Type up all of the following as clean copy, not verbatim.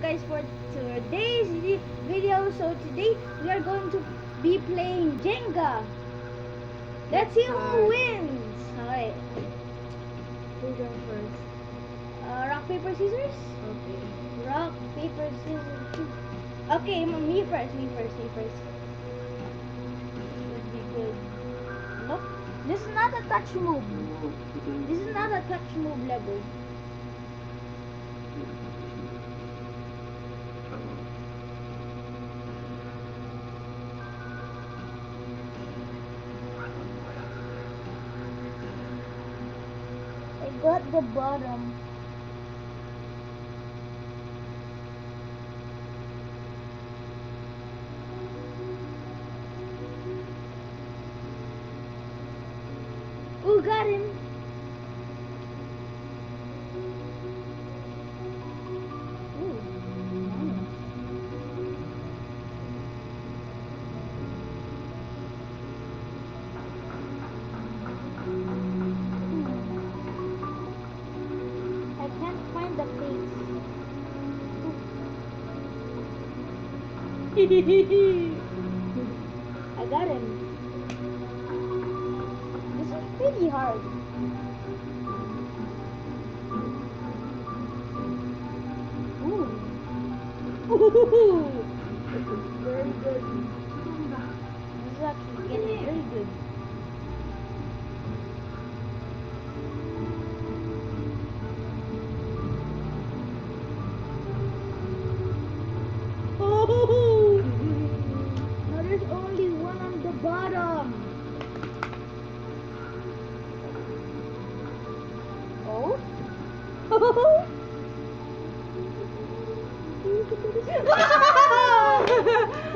guys for today's video. So today we are going to be playing Jenga. Let's see who wins. Alright. Who's going first? Rock, paper, scissors? Okay. Rock, paper, scissors, shoot. Okay, me first. Should be good. Nope. This is not a touch move. This is not a touch move level. I got the bottom. Ooh, got him. Ooh, nice. I can't find the face. I got him. This is pretty hard. Ooh. Ooh. This is very good. This is actually getting very good. Oh! Now there's only one on the bottom. Oh?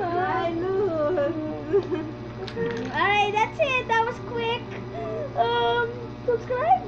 I lose. Alright, that's it. That was quick. Subscribe.